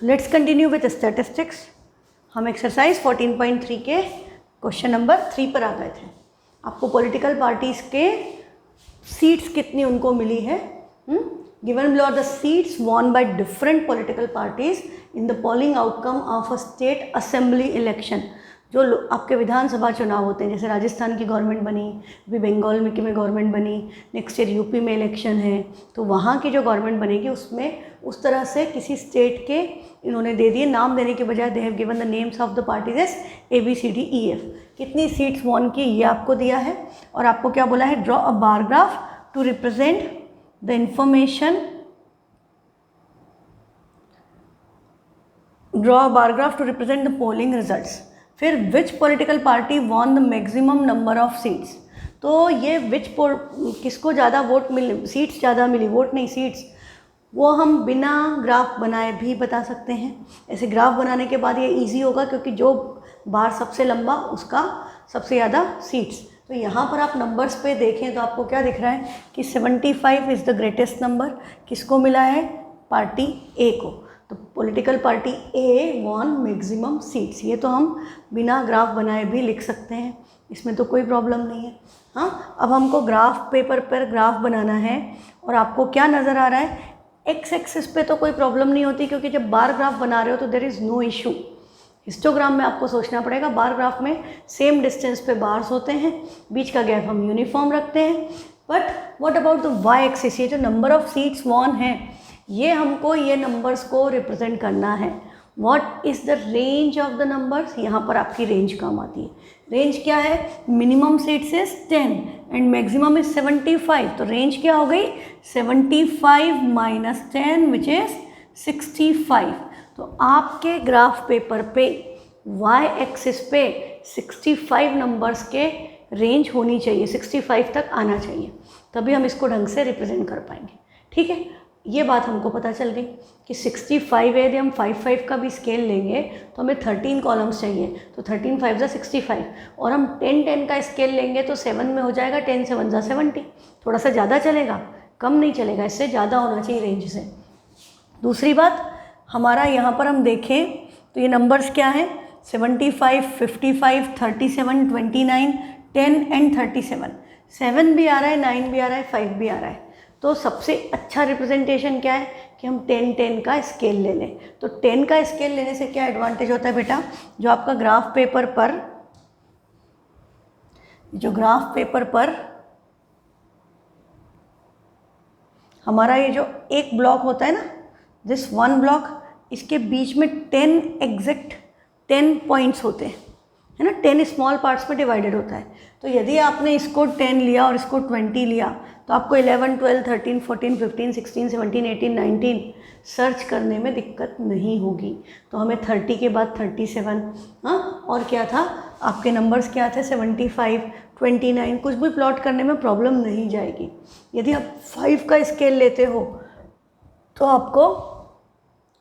Let's continue with statistics. हम exercise 14.3 के question number 3 पर आ गए थे। आपको पॉलिटिकल पार्टीज़ के सीट्स कितनी उनको मिली है। Given below the seats won by different political parties in the polling outcome of a state assembly election. जो आपके विधानसभा चुनाव होते हैं, जैसे राजस्थान की गवर्नमेंट बनी, अभी बंगाल में गवर्नमेंट बनी, नेक्स्ट ईयर यूपी में इलेक्शन है, तो वहाँ की जो गवर्नमेंट बनेगी उसमें उस तरह से किसी स्टेट के इन्होंने दे दिए, नाम देने के बजाय they have given the names of the parties S ABCDEF। कितनी सीट्स वॉन की ये आपको दिया है, और आपको क्या बोला है, draw a bar graph to represent the information, draw a bar graph to represent the polling results. फिर which political party won the maximum number of seats. तो ये किसको ज़्यादा वोट मिले, सीट्स ज़्यादा मिली, वोट नहीं सीट्स, वो हम बिना ग्राफ बनाए भी बता सकते हैं। ऐसे ग्राफ बनाने के बाद ये इजी होगा, क्योंकि जो बार सबसे लंबा उसका सबसे ज़्यादा सीट्स। तो यहाँ पर आप नंबर्स पे देखें तो आपको क्या दिख रहा है कि 75 इज़ द ग्रेटेस्ट नंबर। किसको मिला है, पार्टी ए को। तो पॉलिटिकल पार्टी ए वॉन मैक्सिमम सीट्स। ये तो हम बिना ग्राफ बनाए भी लिख सकते हैं, इसमें तो कोई प्रॉब्लम नहीं है। हाँ, अब हमको ग्राफ पेपर पर ग्राफ बनाना है, और आपको क्या नज़र आ रहा है, एक्स एक्सिस पे तो कोई प्रॉब्लम नहीं होती, क्योंकि जब बार ग्राफ बना रहे हो तो there is no issue. Histogram में आपको सोचना पड़ेगा। बार ग्राफ में सेम डिस्टेंस पे बार्स होते हैं, बीच का गैप हम यूनिफॉर्म रखते हैं। But what about the Y axis, ये जो नंबर ऑफ सीट्स वॉन है, ये हमको ये नंबर्स को रिप्रेजेंट करना है। What is the range of the numbers, यहाँ पर आपकी रेंज काम आती है। रेंज क्या है, minimum seats is 10 and maximum is 75। तो रेंज क्या हो गई, 75 माइनस 10 विच इज़ 65। तो आपके ग्राफ पेपर पे वाई एक्सिस पे 65 नंबर्स के रेंज होनी चाहिए, 65 तक आना चाहिए, तभी हम इसको ढंग से रिप्रेजेंट कर पाएंगे। ठीक है, ये बात हमको पता चल गई कि 65 है। यदि हम 5 का भी स्केल लेंगे तो हमें 13 कॉलम्स चाहिए, तो 13 5 जा 65, और हम 10 का स्केल लेंगे तो 7 में हो जाएगा, 10 7 जा 70। थोड़ा सा ज़्यादा चलेगा, कम नहीं चलेगा, इससे ज़्यादा होना चाहिए रेंज से। दूसरी बात, हमारा यहाँ पर हम देखें तो ये नंबर्स क्या हैं, 75 55 37 29 10 एंड 37। 7 भी आ रहा है, 9 भी आ रहा है, 5 भी आ रहा है। तो सबसे अच्छा रिप्रेजेंटेशन क्या है कि हम 10 का स्केल ले लें। तो 10 का स्केल लेने से क्या एडवांटेज होता है बेटा, जो आपका ग्राफ पेपर पर हमारा ये जो एक ब्लॉक होता है ना, दिस वन ब्लॉक, इसके बीच में 10 एग्जैक्ट 10 पॉइंट्स होते हैं, है ना, 10 स्मॉल पार्ट्स में डिवाइडेड होता है। तो यदि आपने इसको 10 लिया और इसको 20 लिया, तो आपको 11 12 13 14 15 16 17 18 19 सर्च करने में दिक्कत नहीं होगी। तो हमें 30 के बाद 37, हाँ, और क्या था, आपके नंबर्स क्या थे, 75 29, कुछ भी प्लॉट करने में प्रॉब्लम नहीं जाएगी। यदि आप 5 का स्केल लेते हो तो आपको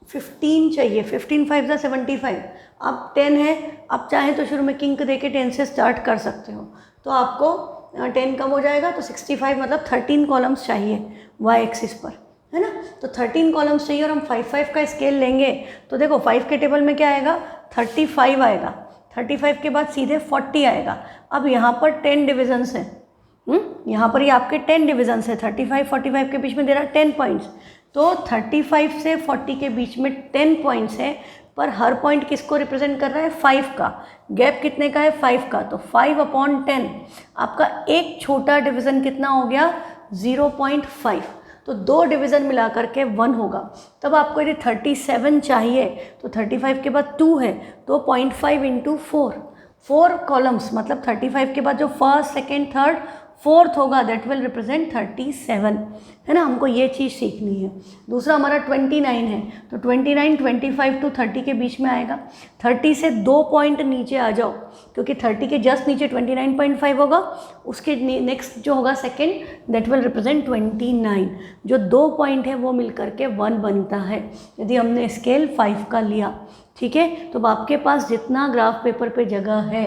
15 चाहिए, 15 5 जा 75। अब 10 है, आप चाहें तो शुरू में किंक दे के 10 से स्टार्ट कर सकते हो, तो आपको 10 कम हो जाएगा, तो 65 मतलब 13 कॉलम्स चाहिए वाई एक्सिस पर, है ना। तो 13 कॉलम्स चाहिए, और हम 5 का स्केल लेंगे तो देखो 5 के टेबल में क्या आएगा, 35 आएगा, 35 के बाद सीधे 40 आएगा। अब यहाँ पर 10 डिविजन्स हैं, यहाँ पर ये आपके 10 डिविजन्स है, 35 45 के बीच में दे रहा 10 पॉइंट्स। तो 35 से 40 के बीच में 10 पॉइंट्स है, पर हर पॉइंट किसको रिप्रेजेंट कर रहा है, 5 का। गैप कितने का है, 5 का, तो 5/10। आपका एक छोटा डिवीज़न कितना हो गया, 0.5। तो 2 डिवीज़न मिला करके 1 होगा। तब आपको यदि 37 चाहिए तो 35 के बाद 2 है, तो 0.5 इंटू 4 कॉलम्स, मतलब 35 के बाद जो फर्स्ट सेकेंड थर्ड फोर्थ होगा, दैट विल रिप्रेजेंट 37, है ना। हमको ये चीज़ सीखनी है। दूसरा हमारा 29 है, तो 29 25 टू 30 के बीच में आएगा। 30 से 2 पॉइंट नीचे आ जाओ, क्योंकि 30 के जस्ट नीचे 29.5 होगा, उसके नेक्स्ट जो होगा सेकेंड, दैट विल रिप्रेजेंट 29। जो 2 पॉइंट है वो मिल करके 1 बनता है, यदि हमने स्केल 5 का लिया। ठीक है, तो आपके पास जितना ग्राफ पेपर पे जगह है,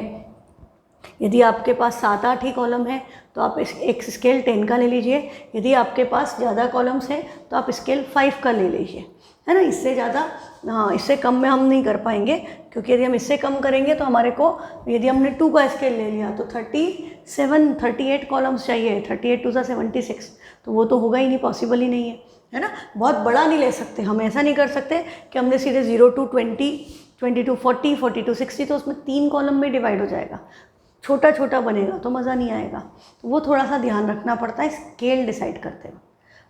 यदि आपके पास 7-8 ही कॉलम है तो आप एक स्केल 10 का ले लीजिए। यदि आपके पास ज़्यादा कॉलम्स हैं तो आप स्केल 5 का ले लीजिए, है ना, इससे ज़्यादा, हाँ इससे कम में हम नहीं कर पाएंगे, क्योंकि यदि हम इससे कम करेंगे तो हमारे को, यदि हमने 2 का स्केल ले लिया तो 38 कॉलम्स चाहिए, 38 2 76, तो वो तो होगा ही नहीं, पॉसिबल ही नहीं है ना। बहुत बड़ा नहीं ले सकते हम, ऐसा नहीं कर सकते कि हमने सीधे 0 to 20, 20 to 40, 40 to 60, तो उसमें 3 कॉलम में डिवाइड हो जाएगा, छोटा छोटा बनेगा तो मज़ा नहीं आएगा। तो वो थोड़ा सा ध्यान रखना पड़ता है स्केल डिसाइड करते हुए।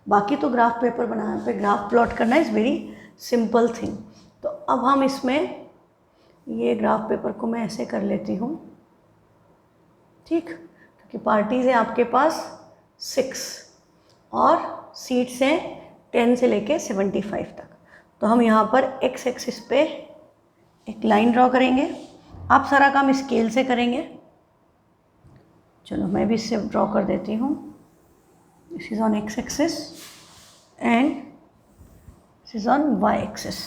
बाकी तो ग्राफ पेपर बनाने पे ग्राफ प्लॉट करना इज़ वेरी सिंपल थिंग। तो अब हम इसमें ये ग्राफ पेपर को मैं ऐसे कर लेती हूँ, ठीक, क्योंकि पार्टीज है आपके पास 6 और सीट्स हैं 10 से लेके 75 तक। तो हम यहाँ पर एक्स एक्सिस पे एक लाइन ड्रॉ करेंगे। आप सारा काम स्केल से करेंगे, चलो मैं भी इससे ड्रॉ कर देती हूँ। This is on X axis and this is on Y axis.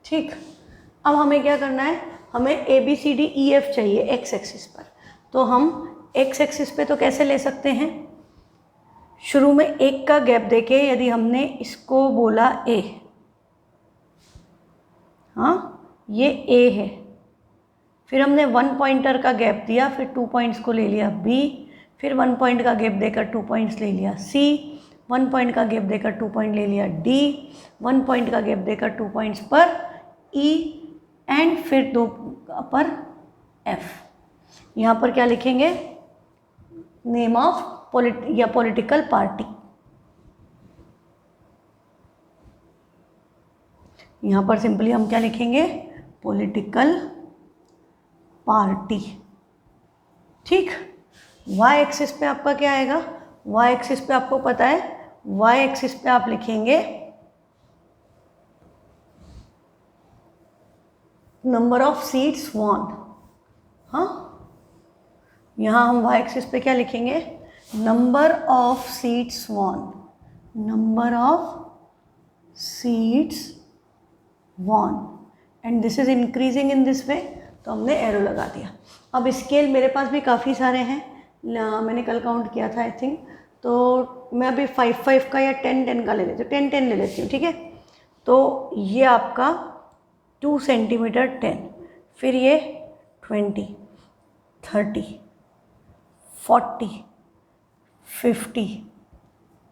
ठीक, अब हमें क्या करना है, हमें ABCDEF चाहिए एक्स एक्सिस पर। तो हम एक्स एक्सिस पे तो कैसे ले सकते हैं, शुरू में 1 का गैप देके, यदि हमने इसको बोला A, हाँ ये A है, फिर हमने 1 पॉइंटर का गैप दिया, फिर 2 पॉइंट्स को ले लिया B, फिर 1 पॉइंट का गैप देकर 2 पॉइंट्स ले लिया C, 1 पॉइंट का गैप देकर 2 पॉइंट ले लिया D, 1 पॉइंट का गैप देकर 2 पॉइंट्स पर E, एंड फिर 2 पर F। यहाँ पर क्या लिखेंगे, नेम ऑफ या पॉलिटिकल पार्टी। यहाँ पर सिंपली हम क्या लिखेंगे, पॉलिटिकल पार्टी। ठीक, वाई एक्सिस पे आपका क्या आएगा, वाई एक्सिस पे आपको पता है, वाई एक्सिस पे आप लिखेंगे नंबर ऑफ सीट्स वॉन। हाँ, यहाँ हम वाई एक्सिस पे क्या लिखेंगे, number of seats won, number of seats won, and this is increasing in this way, तो हमने एरो लगा दिया। अब स्केल मेरे पास भी काफ़ी सारे हैं, मैंने कल काउंट किया था आई थिंक, तो मैं अभी 5 का या 10 का ले लेती हूँ, 10 ले लेती हूँ, ठीक है। तो ये आपका 2 सेंटीमीटर 10, फिर ये 20, 30, 40, 50,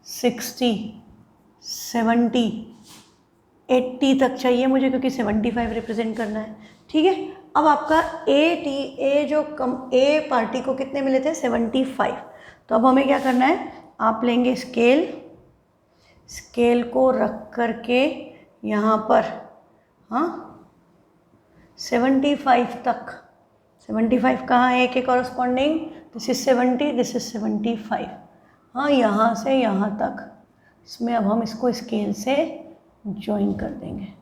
60, 70, 80 तक चाहिए मुझे, क्योंकि 75 रिप्रेजेंट करना है, ठीक है। अब आपका ए जो ए पार्टी को कितने मिले थे, 75। तो अब हमें क्या करना है, आप लेंगे स्केल को रख करके यहाँ पर, हाँ 75 तक, 75 कहाँ है, ए के corresponding, this is 70, this is 75, हाँ यहाँ से यहाँ तक। इसमें अब हम इसको स्केल से ज्वाइन कर देंगे।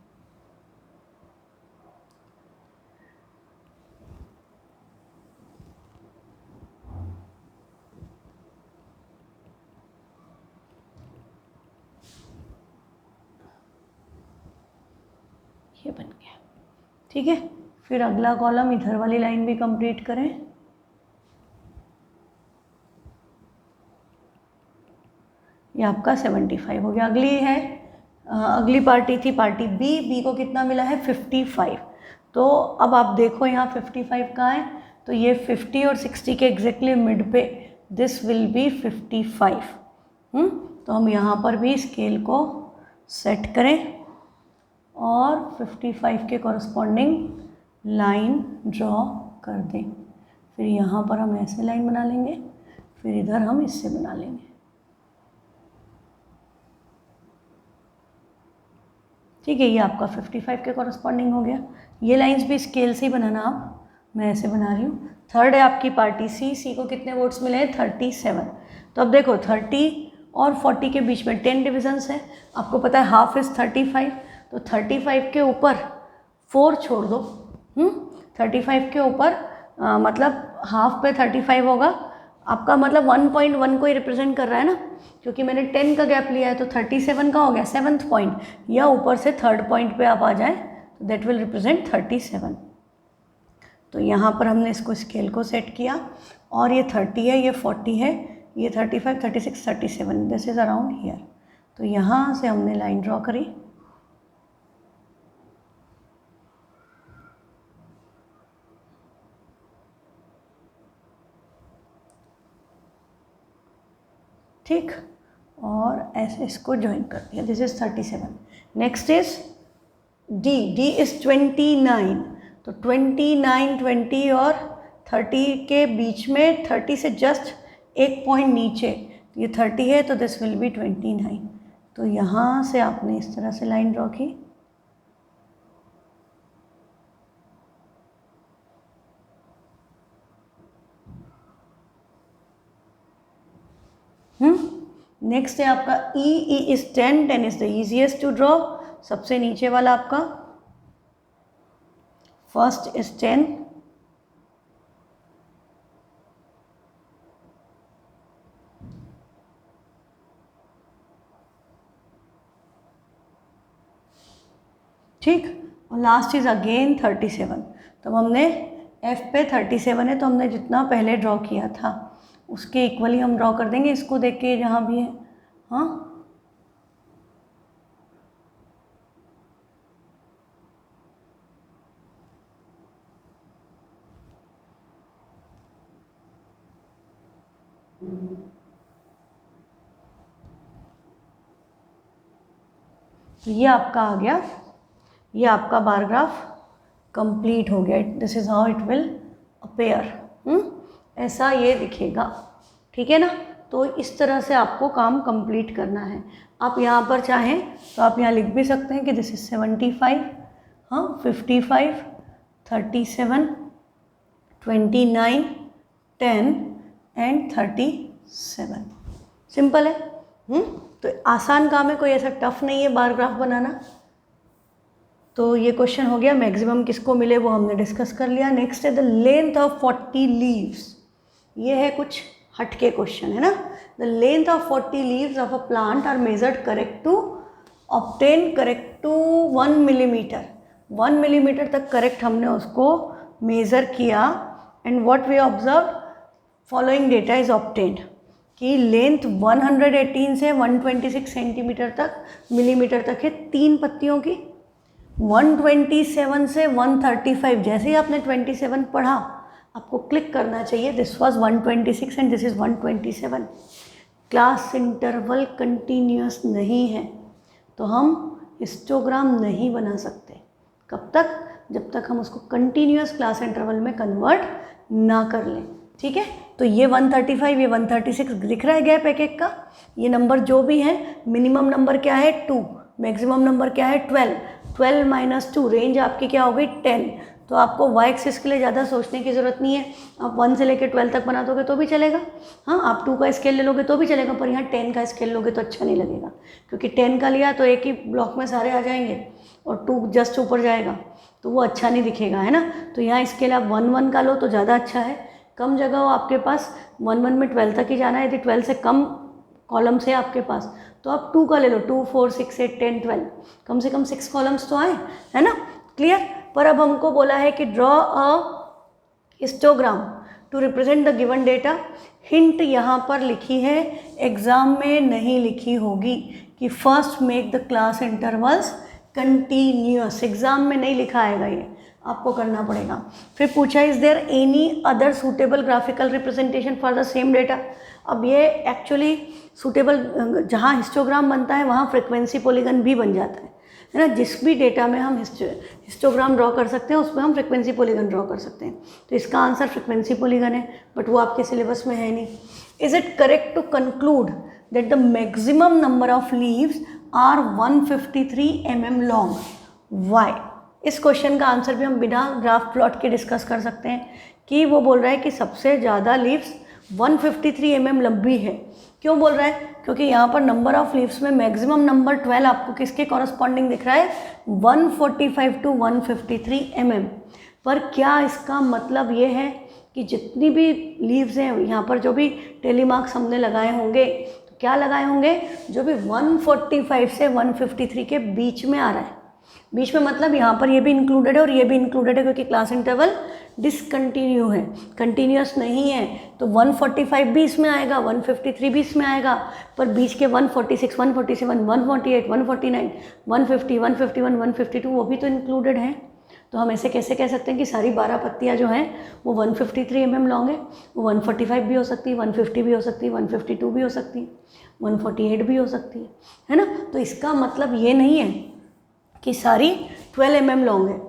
ये बन गया, ठीक है। फिर अगला कॉलम, इधर वाली लाइन भी कंप्लीट करें। ये आपका 75 हो गया। अगली है, अगली पार्टी थी पार्टी बी को कितना मिला है, 55। तो अब आप देखो यहाँ 55 कहाँ है, तो ये 50 और 60 के एग्जैक्टली मिड पे, दिस विल बी 55। तो हम यहाँ पर भी स्केल को सेट करें और 55 के कॉरस्पॉन्डिंग लाइन ड्रॉ कर दें। फिर यहाँ पर हम ऐसे लाइन बना लेंगे, फिर इधर हम इससे बना लेंगे, ठीक है। ये आपका 55 के कॉरस्पॉन्डिंग हो गया। ये लाइंस भी स्केल से ही बनाना आप, मैं ऐसे बना रही हूँ। थर्ड है आपकी पार्टी सी को कितने वोट्स मिले हैं, 37। तो अब देखो 30 और 40 के बीच में 10 डिविजन्स है, आपको पता है हाफ इज़ 35, तो 35 के ऊपर 4 छोड़ दो। 35 के ऊपर मतलब हाफ पे 35 होगा आपका, मतलब 1.1 को ही रिप्रेजेंट कर रहा है ना, क्योंकि मैंने 10 का गैप लिया है, तो 37 का हो गया 7th पॉइंट, या ऊपर से 3rd पॉइंट पे आप आ जाएं तो दैट विल रिप्रेजेंट 37। तो यहाँ पर हमने इसको स्केल को सेट किया और ये 30 है, ये 40 है, ये 35, 36, 37, दिस इज़ अराउंड हियर। तो यहाँ से हमने लाइन ड्रॉ करी। ठीक, और ऐसे इसको ज्वाइन कर दिया, this is 37। Next is D, D is 29। तो 29, 20 और 30 के बीच में, 30 से जस्ट एक पॉइंट नीचे ये 30 है, तो दिस विल बी 29। तो यहाँ से आपने इस तरह से लाइन ड्रॉ की। नेक्स्ट है आपका E, E is 10, 10 is the easiest to draw. सबसे नीचे वाला आपका फर्स्ट इज 10, ठीक, और लास्ट इज अगेन 37। तो हमने एफ पे 37 है, तो हमने जितना पहले ड्रॉ किया था उसके इक्वली हम ड्रॉ कर देंगे, इसको देख के जहाँ भी है। हाँ, तो ये आपका आ गया, ये आपका बार ग्राफ कंप्लीट हो गया। This is how it will appear. ऐसा ये दिखेगा, ठीक है ना। तो इस तरह से आपको काम कंप्लीट करना है। आप यहाँ पर चाहें तो आप यहाँ लिख भी सकते हैं कि दिस इज 75, हाँ 55, 37, 29, 10 एंड 37। सिंपल है। तो आसान काम है, कोई ऐसा टफ नहीं है बार ग्राफ बनाना। तो ये क्वेश्चन हो गया। मैक्सिमम किसको मिले वो हमने डिस्कस कर लिया। नेक्स्ट है द लेंथ ऑफ 40 लीव्स। ये है कुछ हटके क्वेश्चन, है ना। The length of 40 leaves of a plant are measured correct to obtain correct to 1 millimetre. 1 millimetre तक करेक्ट हमने उसको मेज़र किया। And what we observe, following data is obtained कि लेंथ 118 से 126 सेंटीमीटर तक मिलीमीटर तक है 3 पत्तियों की। 127 से 135, जैसे ही आपने 27 पढ़ा आपको क्लिक करना चाहिए this was 126 and this is 127। Class interval continuous नहीं है तो हम हिस्टोग्राम नहीं बना सकते। कब तक? जब तक हम उसको कंटिन्यूस क्लास इंटरवल में कन्वर्ट ना कर लें, ठीक है। तो ये 135, ये 136 दिख रहा है गैप एक एक का। ये नंबर जो भी है, मिनिमम नंबर क्या है 2, मैक्सिमम नंबर क्या है 12, 12 माइनस 2, रेंज आपकी क्या हो गई 10। तो आपको वाई एक्सिस के लिए ज़्यादा सोचने की ज़रूरत नहीं है। आप 1 से लेकर 12 तक बना दोगे तो भी चलेगा, हाँ। आप 2 का स्केल ले लोगे तो भी चलेगा, पर यहाँ 10 का स्केल लोगे तो अच्छा नहीं लगेगा, क्योंकि 10 का लिया तो एक ही ब्लॉक में सारे आ जाएंगे और 2 जस्ट ऊपर जाएगा तो वो अच्छा नहीं दिखेगा, है ना। तो यहाँ स्केल आप 1-1 का लो तो ज़्यादा अच्छा है। कम जगह हो आपके पास, 1-1 में 12 तक ही जाना है। यदि 12 से कम कॉलम्स है आपके पास तो आप 2 का ले लो, 2, 4, 6, 8, 10, 12, कम से कम 6 कॉलम्स तो आए, है ना। क्लियर। पर अब हमको बोला है कि draw a histogram to represent the given data. Hint यहाँ पर लिखी है, एग्जाम में नहीं लिखी होगी कि first make the class intervals continuous. Exam में नहीं लिखा आएगा, ये आपको करना पड़ेगा। फिर पूछा is there any other suitable graphical representation for the same data. अब ये एक्चुअली सूटेबल, जहाँ हिस्टोग्राम बनता है वहाँ फ्रिक्वेंसी पॉलीगन भी बन जाता है ना। जिस भी डेटा में हम हिस्टोग्राम ड्रॉ कर सकते हैं उसमें हम फ्रिक्वेंसी पॉलीगन ड्रॉ कर सकते हैं। तो इसका आंसर फ्रिक्वेंसी पॉलीगन है, बट वो आपके सिलेबस में है नहीं। Is it correct to conclude that the maximum number of leaves are 153 mm long? Why? इस क्वेश्चन का आंसर भी हम बिना ग्राफ प्लॉट के डिस्कस कर सकते हैं कि वो बोल रहा है कि सबसे ज़्यादा लीव्स 153 mm लंबी है। क्यों बोल रहा है? क्योंकि यहाँ पर नंबर ऑफ लीव्स में मैक्सिमम नंबर 12 आपको किसके कॉरस्पॉन्डिंग दिख रहा है? 145 to 153 mm। पर क्या इसका मतलब ये है कि जितनी भी लीव्स हैं यहाँ पर, जो भी टेली मार्क्स हमने लगाए होंगे, क्या लगाए होंगे? जो भी 145 से 153 के बीच में आ रहा है बीच में मतलब यहाँ पर ये भी इंक्लूडेड है और ये भी इंक्लूडेड है, क्योंकि क्लास इंटरवल डिसकंटिन्यू है, कंटिन्यूस नहीं है। तो 145 भी इसमें आएगा, 153 भी इसमें आएगा, पर बीच के 146, 147, 148, 149, 150, 151, 152 वो भी तो इंक्लूडेड हैं। तो हम ऐसे कैसे कह सकते हैं कि सारी 12 पत्तियाँ जो हैं वो 153 mm लॉन्ग है? वो 145 भी हो सकती है, 150 भी हो सकती है, 152 भी हो सकती है, 148 भी हो सकती है ना। तो इसका मतलब ये नहीं है कि सारी 12 mm लॉन्ग है,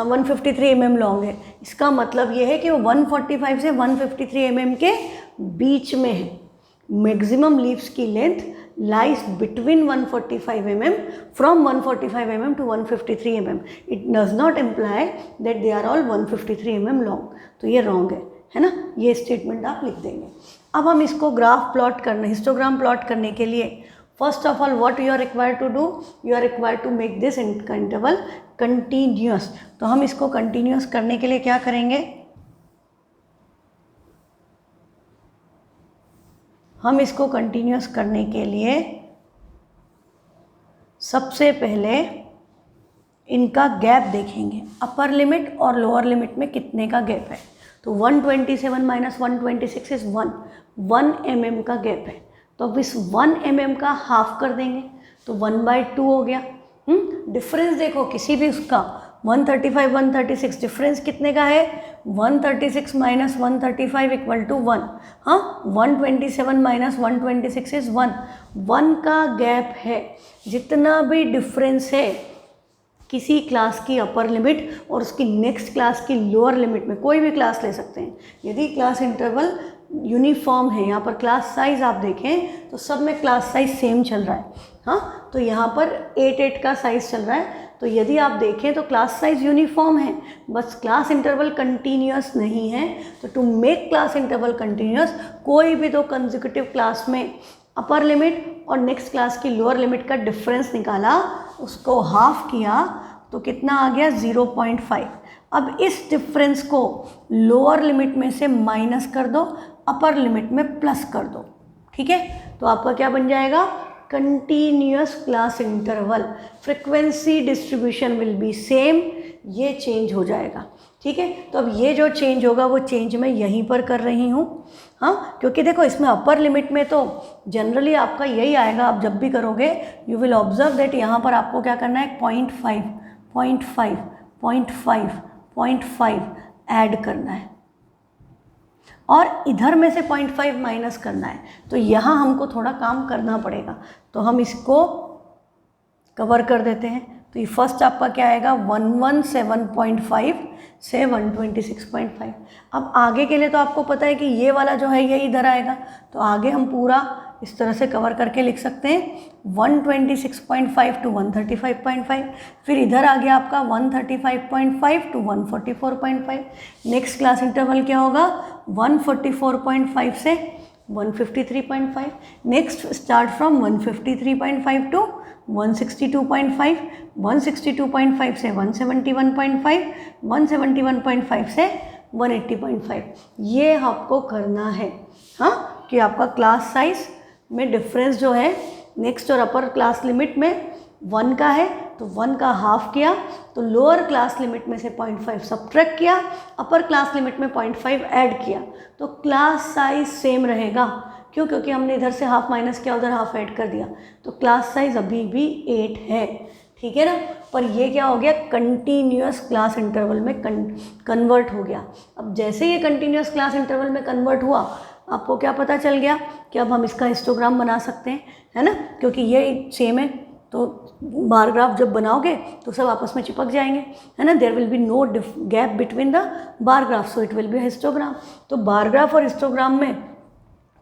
153 mm लॉन्ग है। इसका मतलब ये है कि वो 145 से 153 mm के बीच में है। मैक्सिमम लीव्स की length lies between 145 mm from 145 mm to 153 mm. It does not imply that they are all 153 mm long. तो ये रॉन्ग है ना। ये स्टेटमेंट आप लिख देंगे। अब हम इसको ग्राफ प्लॉट करना, हिस्टोग्राम प्लॉट करने के लिए first of all what you are required to do, you are required to make this interval continuous. तो हम इसको कंटिन्यूअस करने के लिए क्या करेंगे, हम इसको कंटिन्यूअस करने के लिए सबसे पहले इनका गैप देखेंगे, अपर लिमिट और लोअर लिमिट में कितने का गैप है। तो 127 माइनस 126 इज 1 mm का गैप है। तो अब इस 1 mm का हाफ कर देंगे तो 1/2 हो गया। डिफरेंस देखो किसी भी उसका 135 136 डिफरेंस कितने का है, 136 माइनस 135 इक्वल टू 1। हाँ, 127 माइनस 126 इज 1 का गैप है। जितना भी डिफरेंस है किसी क्लास की अपर लिमिट और उसकी नेक्स्ट क्लास की लोअर लिमिट में, कोई भी क्लास ले सकते हैं, यदि क्लास इंटरवल यूनिफॉर्म है, यहाँ पर क्लास साइज आप देखें तो सब में क्लास साइज सेम चल रहा है। हाँ, तो यहाँ पर 8 का साइज चल रहा है। तो यदि आप देखें तो क्लास साइज यूनिफॉर्म है, बस क्लास इंटरवल कंटिन्यूअस नहीं है। तो to make class interval continuous, कोई भी दो कंसेक्यूटिव क्लास में अपर लिमिट और नेक्स्ट क्लास की लोअर लिमिट का डिफरेंस निकाला, उसको हाफ किया तो कितना आ गया, 0.5। अब इस डिफरेंस को लोअर लिमिट में से माइनस कर दो, अपर लिमिट में प्लस कर दो। ठीक है, तो आपका क्या बन जाएगा, continuous class interval. Frequency distribution will be same, ये चेंज हो जाएगा। ठीक है, तो अब ये जो चेंज होगा वो चेंज मैं यहीं पर कर रही हूँ। हाँ, क्योंकि देखो इसमें अपर लिमिट में तो जनरली आपका यही आएगा। आप जब भी करोगे यू विल ऑब्जर्व दैट यहाँ पर आपको क्या करना है, 0.5 0.5 0.5 0.5 ऐड करना है और इधर में से 0.5 माइनस करना है। तो यहाँ हमको थोड़ा काम करना पड़ेगा, तो हम इसको कवर कर देते हैं। तो ये फर्स्ट आपका क्या आएगा, 117.5 से 126.5। अब आगे के लिए तो आपको पता है कि ये वाला जो है ये इधर आएगा, तो आगे हम पूरा इस तरह से कवर करके लिख सकते हैं 126.5 टू 135.5। फिर इधर आ गया आपका 135.5 टू 144.5। नेक्स्ट क्लास इंटरवल क्या होगा, 144.5 से 153.5। नेक्स्ट स्टार्ट फ्रॉम 153.5 टू 162.5, 162.5 से 171.5, 171.5 से 180.5। ये आपको करना है। हाँ, कि आपका क्लास साइज में डिफरेंस जो है नेक्स्ट और अपर क्लास लिमिट में 1 का है, तो 1 का हाफ किया तो लोअर क्लास लिमिट में से 0.5 सब्ट्रैक्ट किया, अपर क्लास लिमिट में 0.5 ऐड किया, तो क्लास साइज सेम रहेगा। क्यों, क्योंकि हमने इधर से हाफ माइनस किया, उधर हाफ ऐड कर दिया, तो क्लास साइज अभी भी 8 है। ठीक है ना, पर ये क्या हो गया, कंटिन्यूअस क्लास इंटरवल में कन्वर्ट हो गया। अब जैसे ये कंटिन्यूअस क्लास इंटरवल में कन्वर्ट हुआ, आपको क्या पता चल गया कि अब हम इसका हिस्टोग्राम बना सकते हैं, है ना, क्योंकि ये सेम है। तो बार ग्राफ जब बनाओगे तो सब आपस में चिपक जाएंगे, है ना। There will be no gap between the bar graph, so it will be histogram. तो बार ग्राफ और हिस्टोग्राम में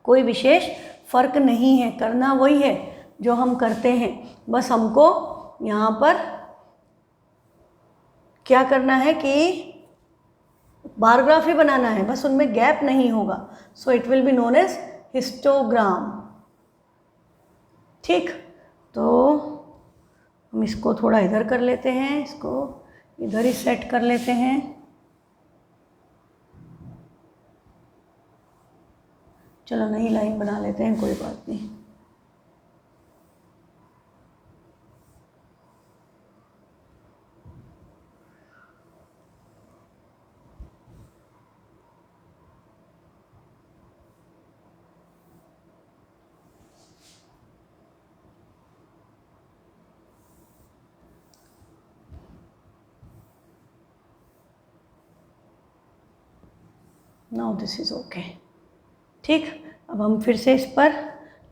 कोई विशेष फर्क नहीं है, करना वही है जो हम करते हैं। बस हमको यहाँ पर क्या करना है कि बार ग्राफ ही बनाना है, बस उनमें गैप नहीं होगा। So it will be known as histogram. ठीक, तो हम इसको थोड़ा इधर कर लेते हैं, इसको इधर ही सेट कर लेते हैं। चलो नई लाइन बना लेते हैं, कोई बात नहीं। Now this is okay. ठीक, अब हम फिर से इस पर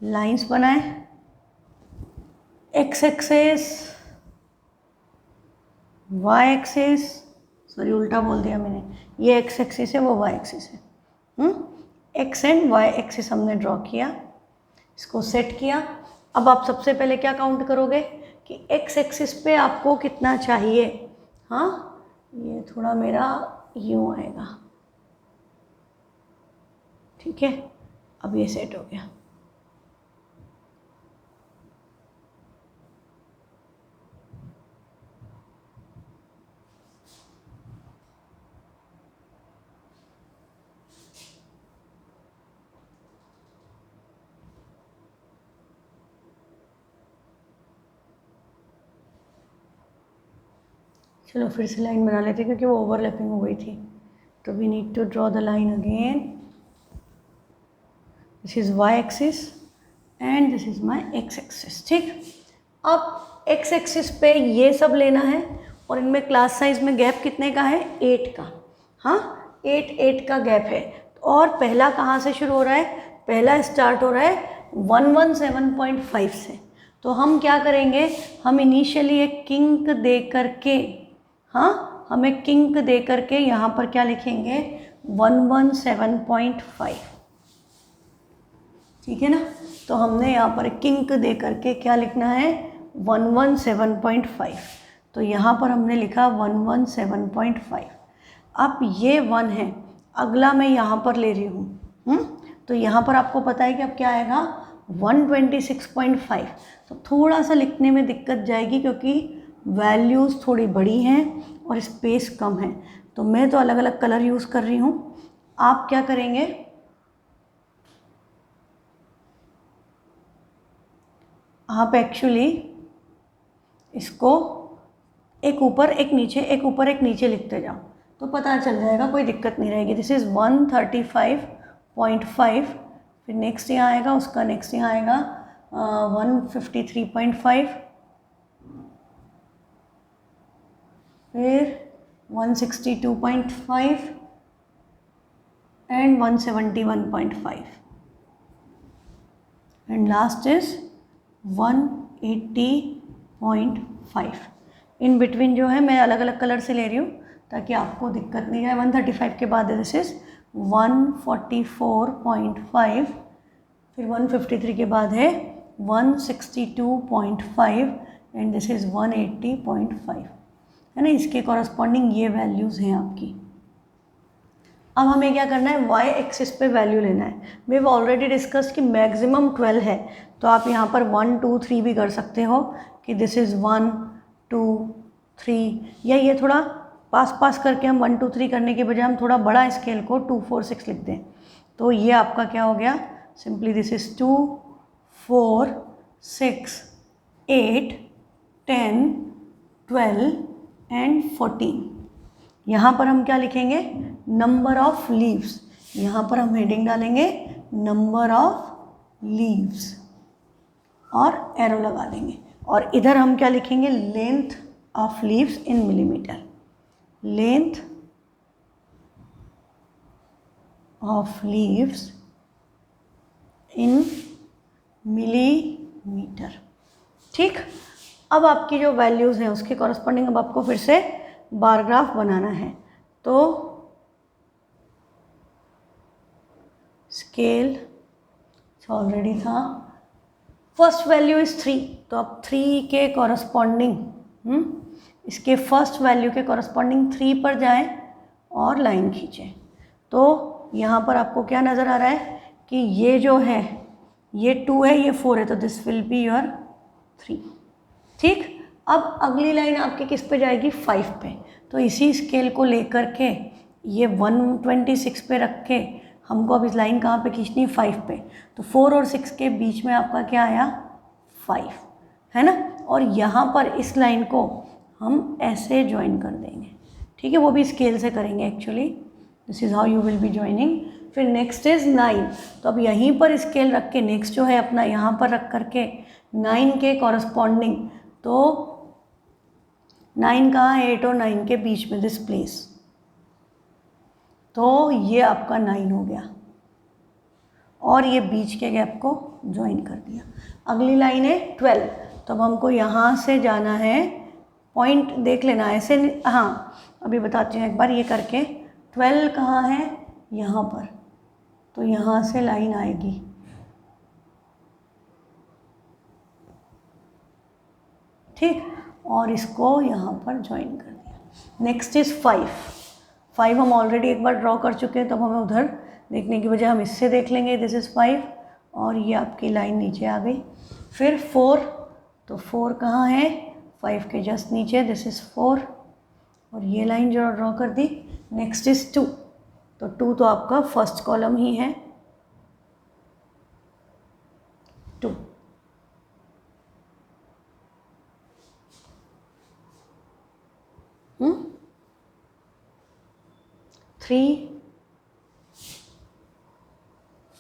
लाइंस बनाएं। X axes, Y axes, sorry उल्टा बोल दिया मैंने, ये एक्स एक्सिस है वो वाई एक्सिस है। एक्स एंड वाई एक्सिस हमने ड्रॉ किया, इसको सेट किया। अब आप सबसे पहले क्या काउंट करोगे कि एक्स एक्सिस पे आपको कितना चाहिए। हाँ, ये थोड़ा मेरा यूँ आएगा, ठीक है, अब ये सेट हो गया। चलो फिर से लाइन बना लेते हैं क्योंकि वो ओवरलैपिंग हो गई थी। तो we need to draw the line again. This is Y axis and this is my X axis. ठीक, अब एक्स एक्सिस पे ये सब लेना है और इनमें क्लास साइज में गैप कितने का है, 8 का। हाँ, 8 का गैप है। और पहला कहाँ से शुरू हो रहा है, पहला स्टार्ट हो रहा है 117.5 से। तो हम क्या करेंगे, हम इनिशियली एक किंक दे करके, हाँ, हम एक किंक दे करके यहाँ पर क्या लिखेंगे 117.5। ठीक है ना, तो हमने यहाँ पर किंक दे करके क्या लिखना है 117.5। तो यहाँ पर हमने लिखा 117.5। अब ये 1 है, अगला मैं यहाँ पर ले रही हूँ। तो यहाँ पर आपको पता है कि अब क्या आएगा 126.5। तो थोड़ा सा लिखने में दिक्कत जाएगी क्योंकि वैल्यूज़ थोड़ी बड़ी हैं और स्पेस कम है। तो मैं तो अलग अलग कलर यूज़ कर रही हूँ। आप क्या करेंगे, आप एक्चुअली इसको एक ऊपर एक नीचे, एक ऊपर एक नीचे लिखते जाओ तो पता चल जाएगा, कोई दिक्कत नहीं रहेगी। दिस इज़ 135.5, फिर नेक्स्ट यहाँ आएगा, उसका नेक्स्ट यहाँ आएगा 153.5, फिर 162.5 and 171.5 and last is 180.5। In between जो है मैं अलग अलग कलर से ले रही हूँ ताकि आपको दिक्कत नहीं आए। 135 के बाद दिस इज 144.5, फिर 153 के बाद है 162.5 एंड दिस इज़ 180.5, है ना। इसके कॉरस्पॉन्डिंग ये वैल्यूज़ हैं आपकी। अब हमें क्या करना है, वाई एक्सिस पे वैल्यू लेना है। वी हैव ऑलरेडी डिस्कस कि मैक्सिमम 12 है, तो आप यहाँ पर 1 2 3 भी कर सकते हो कि दिस इज़ 1 2 3, या ये थोड़ा पास पास करके हम 1 2 3 करने के बजाय हम थोड़ा बड़ा स्केल को 2 4 6 लिख दें। तो ये आपका क्या हो गया, सिंपली दिस इज़ 2 4 6 8 10 12 एंड 14। यहाँ पर हम क्या लिखेंगे, नंबर ऑफ लीव्स। यहाँ पर हम हेडिंग डालेंगे नंबर ऑफ लीव्स और एरो लगा देंगे। और इधर हम क्या लिखेंगे, length of leaves in millimetre, length of leaves in millimetre. ठीक, अब आपकी जो वैल्यूज़ हैं उसके कॉरस्पॉन्डिंग अब आपको फिर से बार ग्राफ बनाना है। तो स्केल ऑलरेडी था, फर्स्ट वैल्यू इज़ 3, तो अब 3 के कॉरस्पॉन्डिंग इसके फर्स्ट वैल्यू के कॉरस्पॉन्डिंग 3 पर जाएं और लाइन खींचें। तो यहाँ पर आपको क्या नज़र आ रहा है कि ये जो है ये 2 है, ये 4 है, तो दिस विल बी योर 3। ठीक, अब अगली लाइन आपकी किस पे जाएगी, 5 पे। तो इसी स्केल को लेकर के ये 126 पे रख के हमको अब इस लाइन कहाँ पे खींचनी है, 5 पे। तो 4 और 6 के बीच में आपका क्या आया, 5, है ना। और यहाँ पर इस लाइन को हम ऐसे ज्वाइन कर देंगे। ठीक है, वो भी स्केल से करेंगे actually, this is how you will be joining. फिर नेक्स्ट इज़ 9, तो अब यहीं पर स्केल रख के नेक्स्ट जो है अपना यहाँ पर रख करके 9 के कॉरस्पॉन्डिंग, तो 9 कहाँ है, 8 और 9 के बीच में, दिस प्लेस। तो ये आपका 9 हो गया और ये बीच के गैप को ज्वाइन कर दिया। अगली लाइन है 12, तो अब हमको यहाँ से जाना है, पॉइंट देख लेना ऐसे, हाँ अभी बताती हूँ एक बार ये करके। 12 कहाँ है, यहाँ पर, तो यहाँ से लाइन आएगी, ठीक, और इसको यहाँ पर ज्वाइन कर दिया। नेक्स्ट इज़ 5 हम ऑलरेडी एक बार ड्रॉ कर चुके हैं, तो अब हमें उधर देखने की बजाय हम इससे देख लेंगे। दिस इज़ 5 और ये आपकी लाइन नीचे आ गई। फिर 4, तो 4 कहाँ है, 5 के जस्ट नीचे, दिस इज़ 4 और ये लाइन जो ड्रॉ कर दी। नेक्स्ट इज़ 2, तो 2 तो आपका फर्स्ट कॉलम ही है, 2। 3,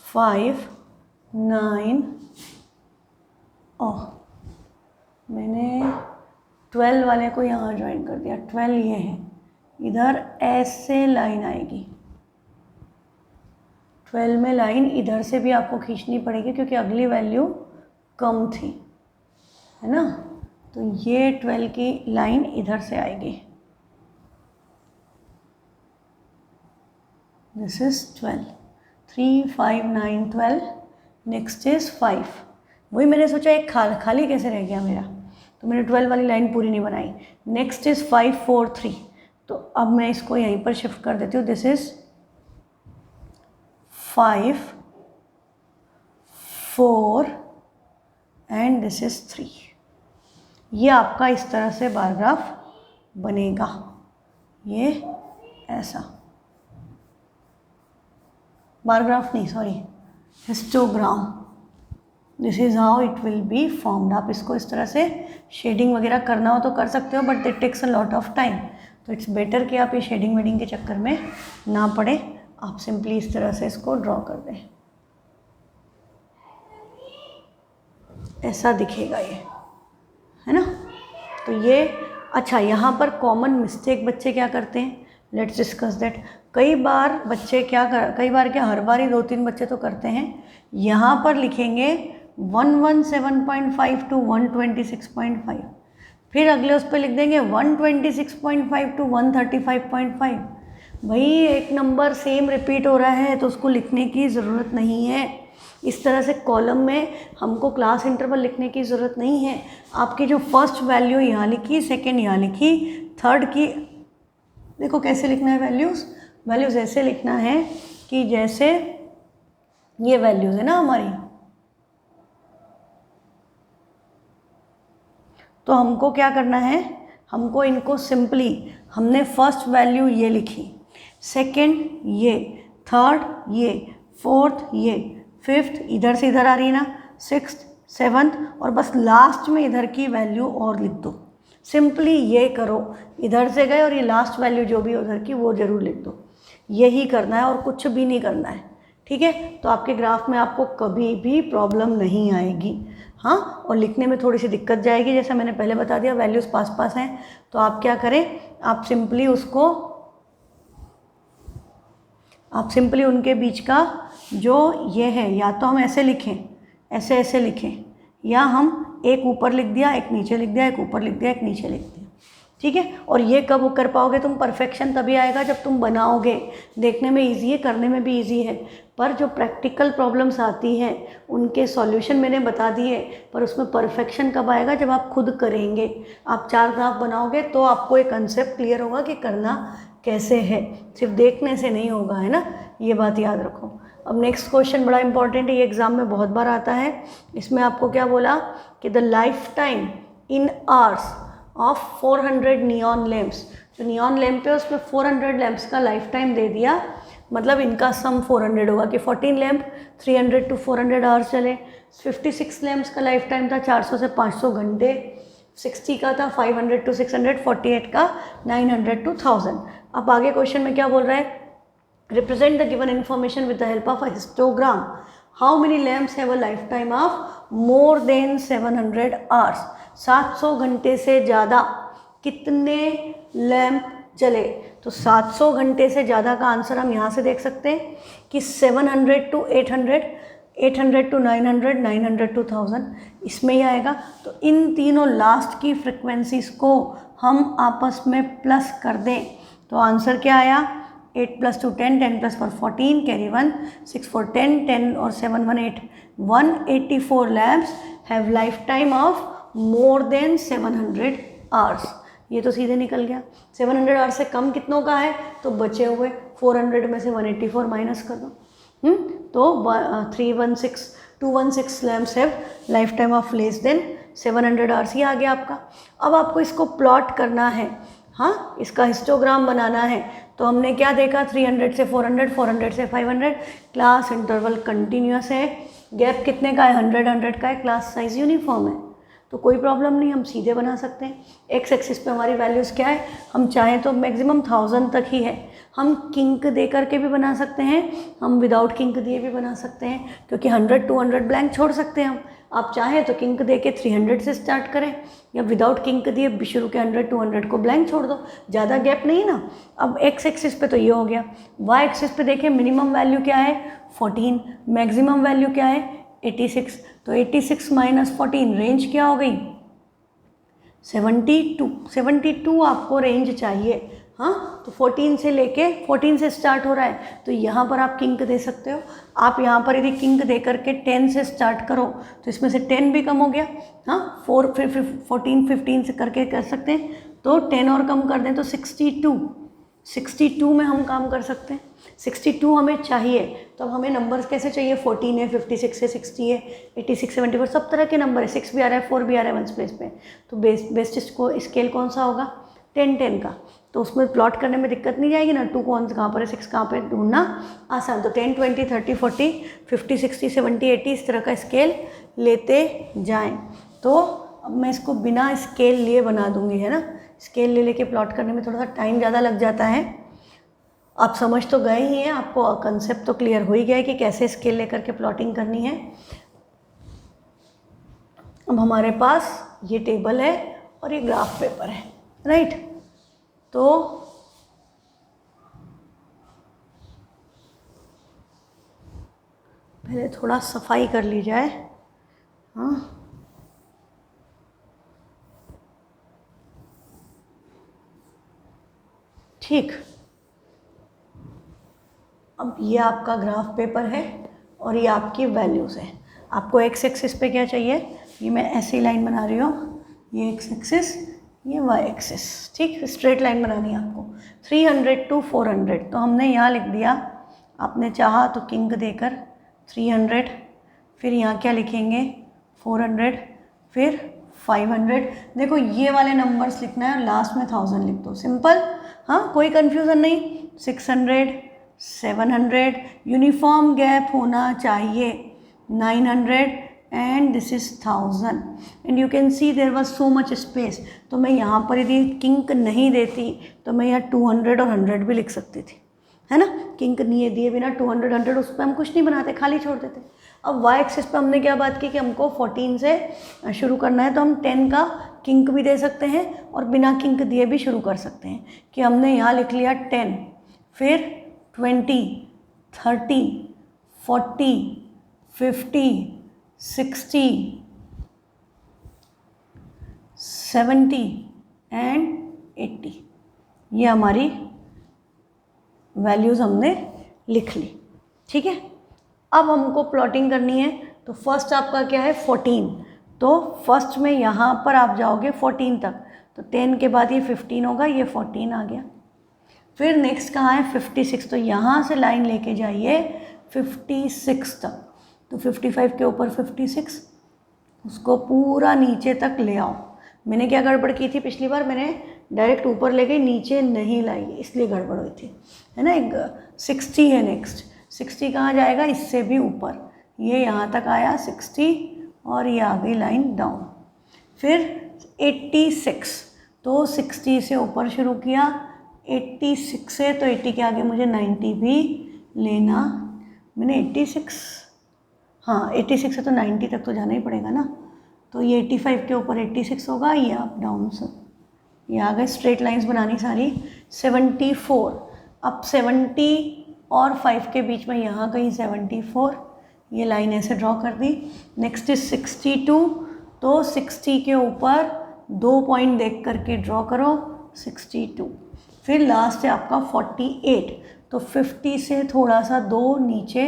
5, 9, ओह मैंने 12 वाले को यहाँ ज्वाइन कर दिया। 12 ये है, इधर ऐसे लाइन आएगी। 12 में लाइन इधर से भी आपको खींचनी पड़ेगी क्योंकि अगली वैल्यू कम थी, है ना। तो ये 12 की लाइन इधर से आएगी। This is 12, 3, 5, 9, 12। Next is 5। वही मैंने सोचा एक खाली कैसे रह गया मेरा, तो मैंने 12 वाली लाइन पूरी नहीं बनाई। नेक्स्ट इज़ 5, 4, 3, तो अब मैं इसको यहीं पर शिफ्ट कर देती हूँ। This is 5, 4 and this is 3। ये आपका इस तरह से बार ग्राफ बनेगा, ये ऐसा, बार ग्राफ नहीं sorry, histogram. This is how it will be formed. आप इसको इस तरह से शेडिंग वगैरह करना हो तो कर सकते हो, but it takes a lot of time, तो इट्स बेटर कि आप ये शेडिंग वेडिंग के चक्कर में ना पड़े, आप सिंपली इस तरह से इसको ड्रॉ कर दें, ऐसा दिखेगा ये, है ना। तो ये अच्छा, यहाँ पर कॉमन मिस्टेक बच्चे क्या करते हैं, लेट्स डिस्कस दैट। कई बार क्या हर बार ही 2-3 बच्चे तो करते हैं, यहाँ पर लिखेंगे 117.5 to 126.5, फिर अगले उस पर लिख देंगे 126.5 to 135.5। भाई एक नंबर सेम रिपीट हो रहा है तो उसको लिखने की ज़रूरत नहीं है। इस तरह से कॉलम में हमको क्लास इंटरवल लिखने की ज़रूरत नहीं है। आपकी जो फर्स्ट वैल्यू यहाँ लिखी, सेकेंड यहाँ लिखी, थर्ड की, देखो कैसे लिखना है वैल्यूज़ ऐसे लिखना है कि जैसे ये वैल्यूज़ है ना हमारी, तो हमको क्या करना है, हमको इनको सिंपली, हमने फर्स्ट वैल्यू ये लिखी, सेकंड ये, थर्ड ये, फोर्थ ये, फिफ्थ इधर से इधर आ रही है ना, सिक्स्थ, सेवन्थ, और बस लास्ट में इधर की वैल्यू और लिख दो। सिंपली ये करो, इधर से गए और ये लास्ट वैल्यू जो भी उधर की वो ज़रूर लिख दो। यही करना है और कुछ भी नहीं करना है, ठीक है। तो आपके ग्राफ में आपको कभी भी प्रॉब्लम नहीं आएगी। हाँ, और लिखने में थोड़ी सी दिक्कत जाएगी, जैसा मैंने पहले बता दिया, वैल्यूज़ पास पास हैं, तो आप क्या करें, आप सिंपली उनके बीच का जो ये है, या तो हम ऐसे लिखें, ऐसे लिखें, या हम एक ऊपर लिख दिया, एक नीचे लिख दिया, एक ऊपर लिख दिया, एक नीचे लिख दिया, ठीक है। और ये कब कर पाओगे तुम, परफेक्शन तभी आएगा जब तुम बनाओगे। देखने में इजी है, करने में भी इजी है, पर जो प्रैक्टिकल प्रॉब्लम्स आती हैं उनके सॉल्यूशन मैंने बता दिए, पर उसमें परफेक्शन कब आएगा, जब आप खुद करेंगे। आप 4 ग्राफ बनाओगे तो आपको एक कंसेप्ट क्लियर होगा कि करना कैसे है, सिर्फ देखने से नहीं होगा, है ना, ये बात याद रखो। अब नेक्स्ट क्वेश्चन बड़ा इंपॉर्टेंट है, ये एग्जाम में बहुत बार आता है। इसमें आपको क्या बोला कि the life time in hours of 400 neon lamps. जो नियॉन लैम्प है उसमें 400 लैम्प्स का लाइफ टाइम दे दिया, मतलब इनका सम 400 होगा कि 14 लैम्प 300 to 400 आवर्स चले। 56 लैम्प्स का लाइफ टाइम था 400 से 500 घंटे, 60 का था 500 to 600, 48 का 900 to 1000। अब आगे क्वेश्चन में क्या बोल रहा है, represent the given information with the help of a histogram. How many lamps have a life time of more than 700 hours. 700 घंटे से ज़्यादा कितने लैम्प चले तो 700 घंटे से ज़्यादा का आंसर हम यहाँ से देख सकते हैं कि 700 to 800, 800 to 900, 900 to 1000 इसमें ही आएगा। तो इन तीनों लास्ट की फ्रिक्वेंसीज़ को हम आपस में प्लस कर दें तो आंसर क्या आया, 8 + 2 10, 10 + 4 14, कैरी 1, 6 4 10, 10 और 7 1 8, 184 labs have life time of more than 700 hours. ये तो सीधे निकल गया। 700 आवर्स से कम कितनों का है, तो बचे हुए 400 में से 184 माइनस कर दो। तो 216 lamps have life time of less than 700 hours. ये आ गया आपका। अब आपको इसको प्लॉट करना है, हाँ, इसका हिस्टोग्राम बनाना है। तो हमने क्या देखा, 300 से 400, 400 से 500, क्लास इंटरवल कंटिन्यूस है, गैप कितने का है, 100 100 का है, क्लास साइज यूनिफॉर्म है, तो कोई प्रॉब्लम नहीं, हम सीधे बना सकते हैं। एक्स एक्सिस पे हमारी वैल्यूज़ क्या है, हम चाहें तो मैक्सिमम 1000 तक ही है। हम किंक दे करके भी बना सकते हैं, हम विदाउट किंक दिए भी बना सकते हैं, क्योंकि 100 200 ब्लैंक छोड़ सकते हैं हम। आप चाहें तो किंक दे के 300 से स्टार्ट करें, या विदाउट किंक दिए भी शुरू के 100 200 को ब्लैंक छोड़ दो, ज़्यादा गैप नहीं है ना। अब एक्स एक्सिस पे तो ये हो गया। वाई एक्सिस पे देखें, मिनिमम वैल्यू क्या है 14, मैक्सिमम वैल्यू क्या है 86, तो 86 - 14 रेंज क्या हो गई 72। 72 आपको रेंज चाहिए, हाँ। तो 14 से लेके 14 से स्टार्ट हो रहा है, तो यहाँ पर आप किंक दे सकते हो। आप यहाँ पर यदि किंक दे करके 10 से स्टार्ट करो तो इसमें से 10 भी कम हो गया, हाँ। 4 फिर 14 15 से करके कर सकते हैं, तो 10 और कम कर दें तो 62 में हम काम कर सकते हैं। 62 हमें चाहिए, तो अब हमें नंबर्स कैसे चाहिए, 14 है, 56 है, 60 है, 86 74 सब तरह के नंबर है, 6 भी आ रहा है, 4 भी आ रहा है वंस प्लेस पे। तो बेस्ट स्केल कौन सा होगा 10 10 का। तो उसमें प्लॉट करने में दिक्कत नहीं जाएगी ना, 2 कौन कहाँ पर है, 6 कहाँ पर, ढूंढना आसान। तो 10 20 30 40 50 60 70 80 इस तरह का स्केल लेते जाएँ। तो अब मैं इसको बिना स्केल लिए बना दूँगी, है ना। स्केल ले लेके प्लॉट करने में थोड़ा सा टाइम ज़्यादा लग जाता है। आप समझ तो गए ही हैं, आपको कंसेप्ट तो क्लियर हो ही गया है कि कैसे स्केल लेकर के प्लॉटिंग करनी है। अब हमारे पास ये टेबल है और ये ग्राफ पेपर है, राइट। तो पहले थोड़ा सफाई कर ली जाए, हाँ। ठीक, अब ये आपका ग्राफ पेपर है और ये आपकी वैल्यूज़ है। आपको एक्स एक्सिस पे क्या चाहिए, ये मैं ऐसी लाइन बना रही हूँ, ये एक्स एक्सिस, ये वाई एक्सिस, ठीक, स्ट्रेट लाइन बनानी है आपको। 300 to 400, तो हमने यहाँ लिख दिया, आपने चाहा तो किंक देकर 300, फिर यहाँ क्या लिखेंगे 400, फिर 500। देखो ये वाले नंबर्स लिखना है और लास्ट में 1000 लिख दो, सिंपल, हाँ, कोई कन्फ्यूज़न नहीं। 600 700 यूनिफॉर्म गैप होना चाहिए, 900 and this is 1000 and you can see there was so much space. तो मैं यहाँ पर यदि किंक नहीं देती तो मैं यहाँ 200 और 100 भी लिख सकती थी, है ना। किंक नहीं दिए बिना 200 100 उस पर हम कुछ नहीं बनाते, खाली छोड़ देते। अब वाई एक्सिस पे हमने क्या बात की कि हमको 14 से शुरू करना है, तो हम 10 का किंक भी दे सकते हैं और बिना किंक दिए भी शुरू कर सकते हैं। कि हमने यहाँ लिख लिया 10, फिर 20 30 40 50 60 70 एंड 80, ये हमारी वैल्यूज़ हमने लिख ली, ठीक है। अब हमको प्लॉटिंग करनी है, तो फर्स्ट आपका क्या है 14, तो फर्स्ट में यहाँ पर आप जाओगे 14 तक, तो 10 के बाद ये 15 होगा, ये 14 आ गया। फिर नेक्स्ट कहाँ है 56, तो यहाँ से लाइन लेके जाइए 56 तक, तो 55 के ऊपर 56, उसको पूरा नीचे तक ले आओ। मैंने क्या गड़बड़ की थी पिछली बार, मैंने डायरेक्ट ऊपर ले गई, नीचे नहीं लाई, इसलिए गड़बड़ हुई थी, है ना। एक 60 है नेक्स्ट, 60 कहाँ जाएगा, इससे भी ऊपर, ये यहाँ तक आया 60 और ये आ गई लाइन डाउन। फिर 86, तो 60 से ऊपर शुरू किया, 86 से, तो 80 के आगे मुझे 90 भी लेना, मैंने 86, हाँ 86 से तो 90 तक तो जाना ही पड़ेगा ना। तो ये 85 के ऊपर 86 होगा, ये अप डाउन से ये आ गए स्ट्रेट लाइंस बनानी सारी। 74, अब 70 और 5 के बीच में यहाँ कहीं 74, ये लाइन ऐसे ड्रॉ कर दी। नेक्स्ट इज 62, तो 60 के ऊपर 2 पॉइंट देख करके ड्रॉ करो 62। फिर लास्ट है आपका 48, तो 50 से थोड़ा सा 2 नीचे,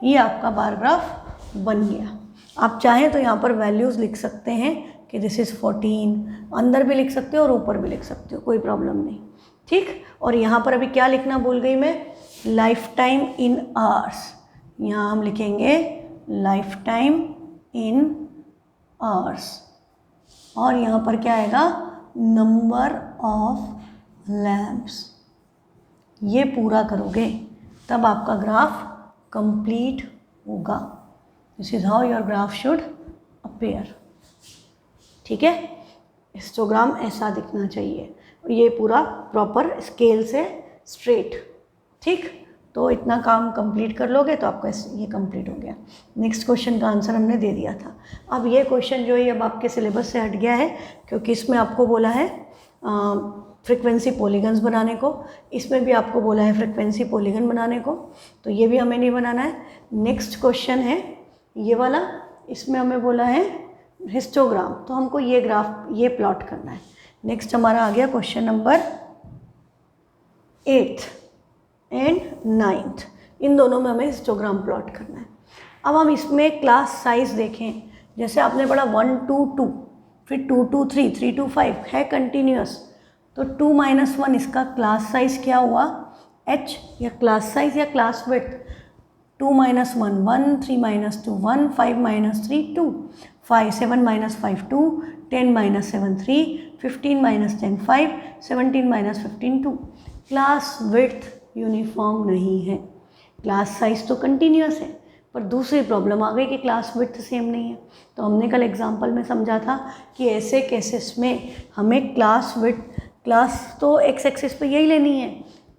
ये आपका बार ग्राफ बन गया। आप चाहें तो यहाँ पर वैल्यूज़ लिख सकते हैं कि दिस इज़ 14, अंदर भी लिख सकते हो और ऊपर भी लिख सकते हो, कोई प्रॉब्लम नहीं, ठीक। और यहाँ पर अभी क्या लिखना भूल गई मैं, लाइफ टाइम इन आवर्स। यहाँ हम लिखेंगे लाइफ टाइम इन आवर्स, और यहाँ पर क्या आएगा, नंबर ऑफ लैम्प्स। ये पूरा करोगे तब आपका ग्राफ कंप्लीट होगा। This is how your graph should appear, ठीक है। हिस्टोग्राम ऐसा दिखना चाहिए, ये पूरा प्रॉपर स्केल से स्ट्रेट, ठीक। तो इतना काम कंप्लीट कर लोगे तो आपका ये कंप्लीट हो गया। नेक्स्ट क्वेश्चन का आंसर हमने दे दिया था। अब ये क्वेश्चन जो है अब आपके सिलेबस से हट गया है, क्योंकि इसमें आपको बोला है फ्रीक्वेंसी पॉलीगन्स बनाने को, इसमें भी आपको बोला है फ्रीक्वेंसी पॉलीगन बनाने को, तो ये भी हमें नहीं बनाना है। नेक्स्ट क्वेश्चन है ये वाला, इसमें हमें बोला है हिस्टोग्राम, तो हमको ये ग्राफ ये प्लॉट करना है। नेक्स्ट हमारा आ गया क्वेश्चन नंबर 8 एंड 9, इन दोनों में हमें हिस्टोग्राम प्लॉट करना है। अब हम इसमें क्लास साइज देखें, जैसे आपने पढ़ा 1 to 2, फिर 2 to 3, 3 to 5 है कंटिन्यूस, तो 2 - 1 इसका क्लास साइज क्या हुआ, h, या क्लास साइज या class width. 2 - 1 1, 3 - 2 1, 5 - 3 2, 7 - 5 2, 10 - 7 3, 15 - 10 5, 17 - 15 2। Class width uniform नहीं है, क्लास साइज तो कंटिन्यूस है, पर दूसरी प्रॉब्लम आ गई कि क्लास विड्थ सेम नहीं है। तो हमने कल एग्जांपल में समझा था कि ऐसे केसेस में हमें क्लास विड्थ, क्लास तो एक्स एक्सिस पे यही लेनी है,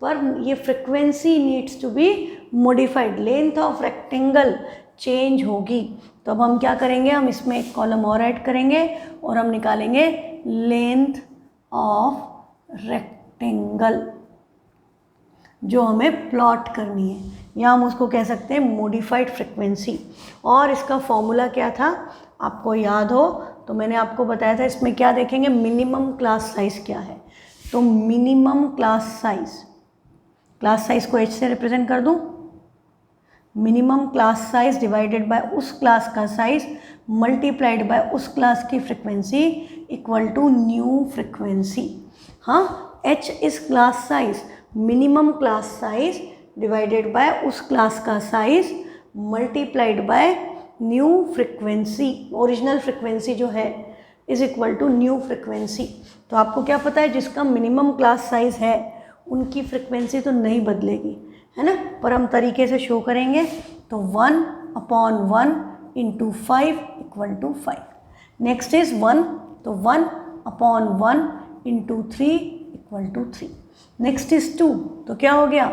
पर ये frequency needs to be modified, length of rectangle change होगी। तो अब हम क्या करेंगे, हम इसमें एक कॉलम और ऐड करेंगे और हम निकालेंगे लेंथ ऑफ रेक्टेंगल जो हमें प्लॉट करनी है, या हम उसको कह सकते हैं मॉडिफाइड फ्रिक्वेंसी। और इसका फॉर्मूला क्या था, आपको याद हो तो मैंने आपको बताया था, इसमें क्या देखेंगे, मिनिमम क्लास साइज क्या है। तो मिनिमम क्लास साइज को h से रिप्रेजेंट कर दूं, minimum class size divided by उस क्लास का साइज मल्टीप्लाइड बाय उस क्लास की frequency equal to new frequency. हाँ, h is class size, minimum class size divided by उस क्लास का size multiplied by new frequency, original frequency जो है is equal to new frequency. तो आपको क्या पता है, जिसका मिनिमम क्लास साइज है उनकी फ्रिक्वेंसी तो नहीं बदलेगी, है ना, पर हम तरीके से शो करेंगे। तो 1/1 × 5 = 5। नेक्स्ट इज 1, तो 1/1 × 3 = 3। नेक्स्ट इज 2, तो क्या हो गया,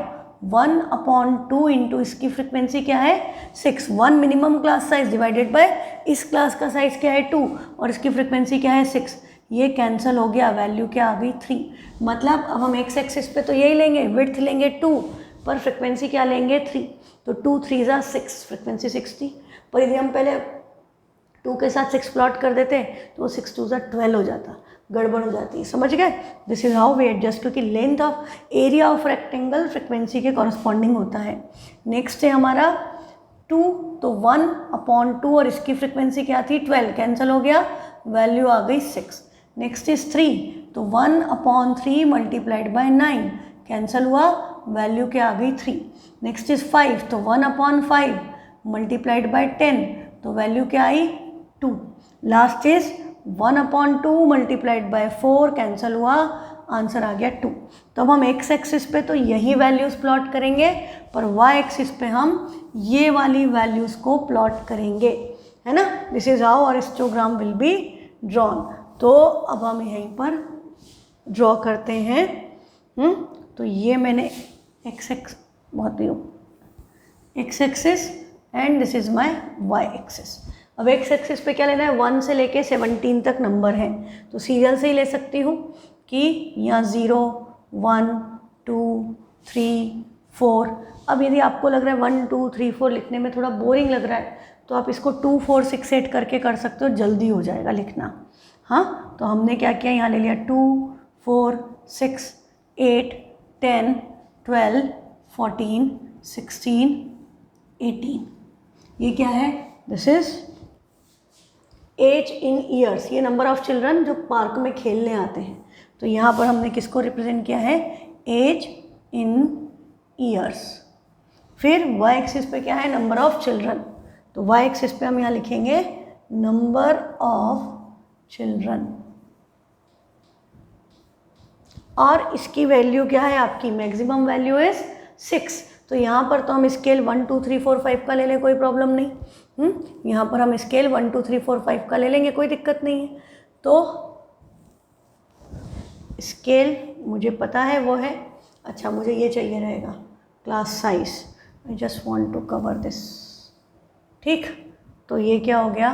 1/2 इंटू इसकी फ्रिक्वेंसी क्या है 6, 1 minimum class size divided bye इस क्लास का साइज क्या है 2 और इसकी फ्रिक्वेंसी क्या है 6, ये कैंसिल हो गया, वैल्यू क्या आ गई 3। मतलब अब हम एक्स एक्सिस पे तो यही लेंगे, विड्थ लेंगे 2 पर फ्रिक्वेंसी क्या लेंगे 3, तो 2 3 = 6, फ्रिक्वेंसी 6 थी। पर यदि हम पहले 2 के साथ 6 प्लॉट कर देते तो 6 2 = 12 हो जाता, गड़बड़ हो जाती है, समझ गए। This is how we adjust, क्योंकि length of area of rectangle frequency के कॉरस्पॉन्डिंग होता है। नेक्स्ट है हमारा 2, तो 1/2 और इसकी फ्रिक्वेंसी क्या थी 12, कैंसिल हो गया, वैल्यू आ गई 6। नेक्स्ट इज 3, तो 1/3 मल्टीप्लाइड बाय 9, कैंसिल हुआ, वैल्यू क्या आ गई 3। नेक्स्ट इज 5, तो 1/5 मल्टीप्लाइड बाय 10, तो वैल्यू क्या आई 2। Last is 1/2 multiplied by 4, cancel हुआ, आंसर आ गया 2। तो अब हम एक्स एक्सिस पे तो यही वैल्यूज़ प्लॉट करेंगे, पर वाई एक्सिस पे हम ये वाली वैल्यूज़ को प्लॉट करेंगे, है ना। This is how our histogram will be drawn. तो अब हम यहीं पर ड्रॉ करते हैं। तो ये मैंने X axis and this is my Y axis. अब एक्स एक्सिस पे क्या लेना है, 1 से लेके 17 तक नंबर है, तो सीरियल से ही ले सकती हूँ कि यहाँ 0 1 2 3 4। अब यदि आपको लग रहा है 1 2 3 4 लिखने में थोड़ा बोरिंग लग रहा है तो आप इसको 2 4 6 8 करके कर सकते हो, जल्दी हो जाएगा लिखना। हाँ, तो हमने क्या किया, यहाँ ले लिया 2 4 6 8 10 12 14 16 18। ये क्या है, this is age in years, ये नंबर ऑफ चिल्ड्रन जो पार्क में खेलने आते हैं। तो यहाँ पर हमने किसको रिप्रेजेंट किया है, एज इन ईयर्स। फिर वाई एक्सिस पे क्या है, नंबर ऑफ चिल्ड्रन, तो वाई एक्सिस पे हम यहाँ लिखेंगे नंबर ऑफ चिल्ड्रन, और इसकी वैल्यू क्या है आपकी, मैक्सिमम वैल्यू इज 6। तो यहाँ पर तो हम स्केल 1 2 3 4 5 का ले लें, कोई प्रॉब्लम नहीं। यहाँ पर हम स्केल 1 2 3 4 5 का ले लेंगे, कोई दिक्कत नहीं है। तो स्केल मुझे पता है वो है, अच्छा मुझे ये चाहिए रहेगा class size, I just want to cover this, ठीक। तो ये क्या हो गया,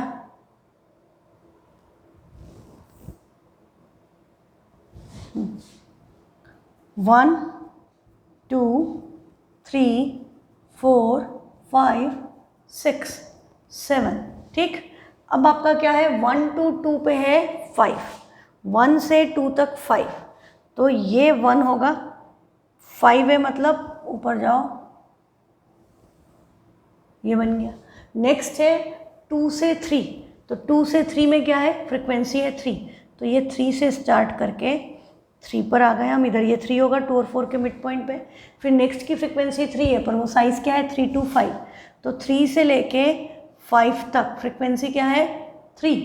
वन 2 3 4 5 6 7, ठीक। अब आपका क्या है, 1 to 2 पे है 5, 1 से 2 तक 5, तो ये 1 होगा, 5 है मतलब ऊपर जाओ, ये बन गया। नेक्स्ट है 2 से 3, तो 2 से 3 में क्या है, फ्रिक्वेंसी है 3, तो ये 3 से स्टार्ट करके 3 पर आ गए हम, इधर ये 3 होगा 2 और 4 के मिड पॉइंट पे। फिर नेक्स्ट की फ्रिक्वेंसी 3 है, पर वो साइज़ क्या है 3 to 5, तो 3 से लेके 5 तक फ्रिक्वेंसी क्या है 3,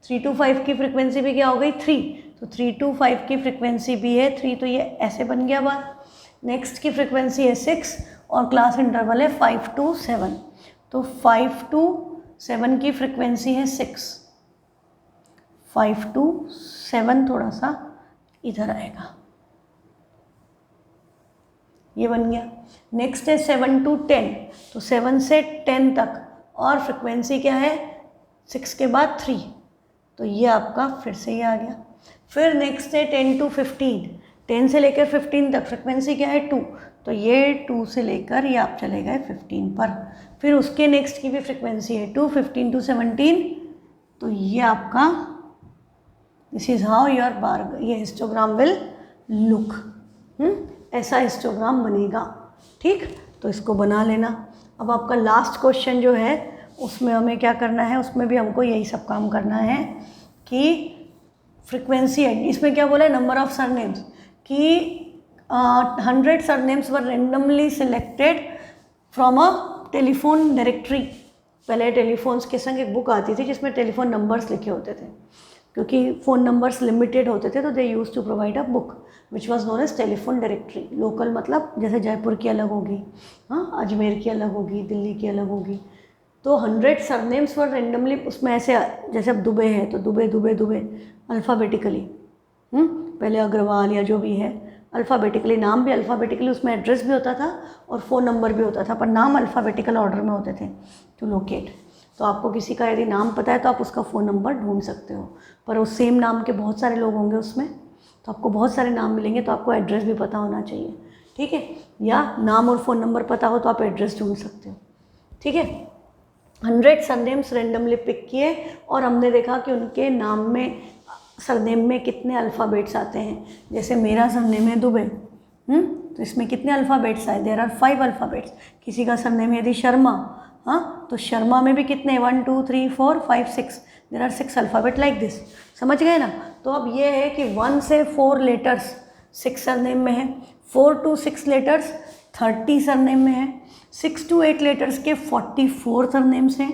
3 to 5 की फ्रिक्वेंसी भी क्या हो गई 3, तो 3 to 5 की फ्रिक्वेंसी भी है 3, तो ये ऐसे बन गया बात। नेक्स्ट की फ्रिक्वेंसी है 6 और क्लास इंटरवल है 5 to 7, तो 5 to 7 की फ्रिक्वेंसी है 6, 5 to 7 थोड़ा सा इधर आएगा, ये बन गया। नेक्स्ट है 7 to 10, तो 7 से 10 तक, और फ्रिक्वेंसी क्या है 6 के बाद 3, तो ये आपका फिर से ये आ गया। फिर नेक्स्ट है 10 to 15, 10 से लेकर 15 तक फ्रिक्वेंसी क्या है 2, तो ये 2 से लेकर ये आप चले गए 15 पर। फिर उसके नेक्स्ट की भी फ्रिक्वेंसी है 2, 15 to 17, तो ये आपका दिस इज़ हाउ योर बार ये हिस्टोग्राम विल लुक, ऐसा हिस्टोग्राम बनेगा, ठीक। तो इसको बना लेना। अब आपका लास्ट क्वेश्चन जो है उसमें हमें क्या करना है, उसमें भी हमको यही सब काम करना है कि फ्रिक्वेंसी है, इसमें क्या बोला है, नंबर ऑफ सरनेम्स, कि 100 surnames were randomly selected from a telephone directory. पहले टेलीफोन्स के संग एक बुक आती थी जिसमें टेलीफोन नंबर्स लिखे होते थे, क्योंकि फ़ोन नंबर्स लिमिटेड होते थे, तो they use to provide a book which was known as telephone directory. Local मतलब जैसे जयपुर की अलग होगी, हाँ, अजमेर की अलग होगी, दिल्ली की अलग होगी। तो 100 सरनेम्स वर रेंडमली, उसमें ऐसे जैसे अब दुबे है तो दुबे दुबे दुबे अल्फ़ाबेटिकली, पहले अग्रवाल या जो भी है अल्फ़ाबेटिकली, नाम भी अल्फ़ाबेटिकली, उसमें एड्रेस भी होता था और फ़ोन नंबर भी होता था, पर नाम अल्फ़ाबेटिकल ऑर्डर में होते थे टू लोकेट। तो आपको किसी का यदि नाम पता है तो आप उसका फ़ोन नंबर ढूंढ सकते हो, पर उस सेम नाम के बहुत सारे लोग होंगे उसमें, तो आपको बहुत सारे नाम मिलेंगे, तो आपको एड्रेस भी पता होना चाहिए, ठीक है। या नाम और फ़ोन नंबर पता हो तो आप एड्रेस ढूंढ सकते हो, ठीक है। 100 सरनेम्स रेंडमली पिक किए और हमने देखा कि उनके नाम में, सरनेम में कितने अल्फ़ाबेट्स आते हैं। जैसे मेरा सरनेम है दुबे, तो इसमें कितने अल्फ़ाबेट्स आए, देयर आर 5 अल्फ़ाबेट्स। किसी का सरनेम यदि शर्मा, हाँ, तो शर्मा में भी कितने, 1 2 3 4 5 6, there are 6 alphabet like this, समझ गए ना। तो अब ये है कि 1 से 4 लेटर्स 6 सरनेम में है, 4 to 6 लेटर्स 30 सरनेम में है, 6 to 8 लेटर्स के 44 सरनेम्स हैं,